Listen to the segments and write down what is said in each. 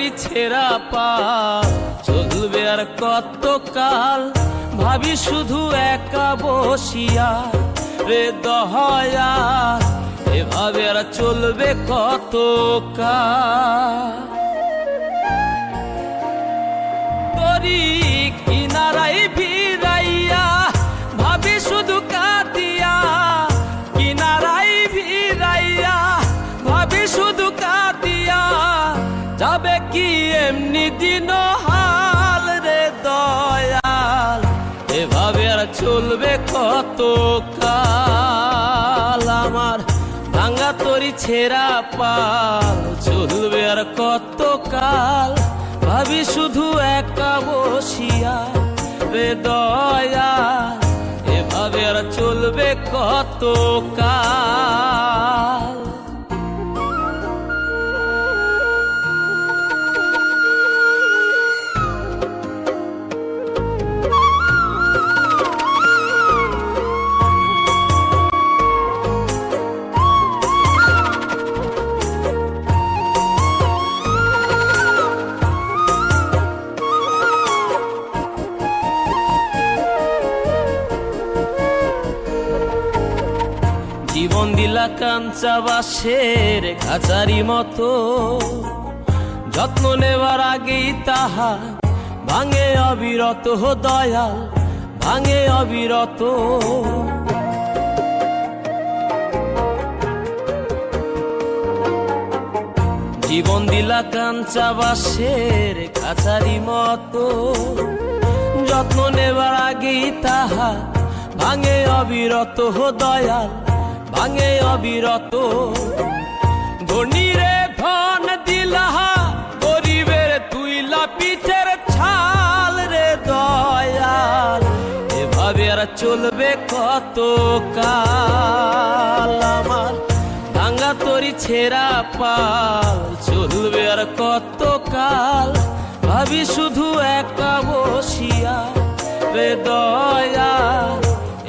তোরি ছেঁড়া পাল চলবে আর কতকাল, ভাবি শুধু একা বসিয়া রে দয়া, এভাবে আর চলবে কতকাল। তোরি কিনারাই ভিড়াইয়া ভাবি শুধু কাঁদিয়া, কিনারাই ভিড়াইয়া ভাবি শুধু কাঁদিয়া, যাবে কি এমনি দিন হাল রে দয়াল, এভাবে আর চলবে কতকাল। আমার ভাঙা তোরি ছেঁড়া পাল চলবে আর কতকাল, ভাবি শুধু একা বসিয়া রে দয়াল, এভাবে আর চলবে কতকাল। জীবন দিলা কাঞ্চা বাঁশের খাঁচারি মতো, যত্ন নেবার আগেই তাহা ভাঙে অবিরত দয়াল, ভাঙে অবিরত। জীবন দিলা কাঞ্চা বাঁশের খাঁচারি মতো, যত্ন নেবার আগেই তাহা ভাঙে অবিরত দয়াল, ভাঙে অবিরত। ধনীরে ধন দিলাহা, গরিবের তুইলা পিঠের ছাল রে দয়াল, এভাবে আর চলবে কতকাল। আমার ভাঙা তোরি ছেঁড়া পাল চলবে আর কতকাল, ভাবি শুধু একা বসিয়া রে দয়াল,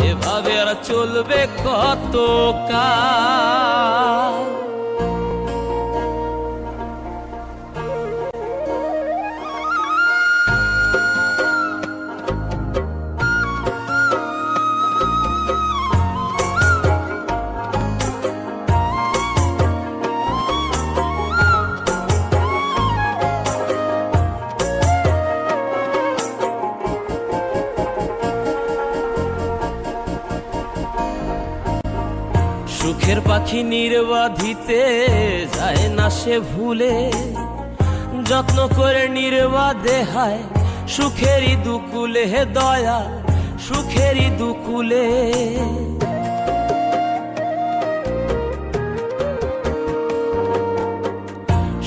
এভাবে আর চলবে কতকাল। সুখের পাখি নির্বাধিতে যায় না সে ভুলে, যত্ন করে নির্বাধে হায় সুখেরই দুকুলে হে দয়াল, সুখেরই দুকুলে।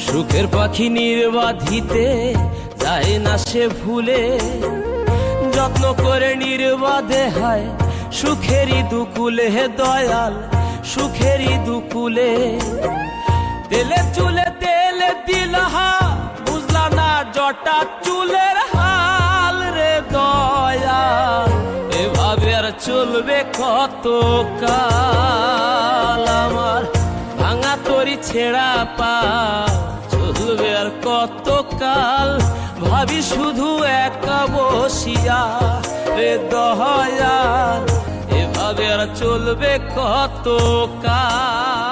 সুখের পাখি নির্বাধিতে যায় না সে ভুলে, যত্ন করে নির্বাধে হায় সুখেরই দুকুলে হে দয়াল, সুখেরই দুকুলে। তেলে চুলে তেলে দিলহা, বুঝলা না জটা চুলের হাল রে দয়াল, এভাবে আর চলবে কতকাল। আমার ভাঙা তোরি ছেঁড়া পাল চলবে আর কতকাল, ভাবি শুধু একা বসিয়া রে দয়াল, এভাবে আর চলবে কতকাল।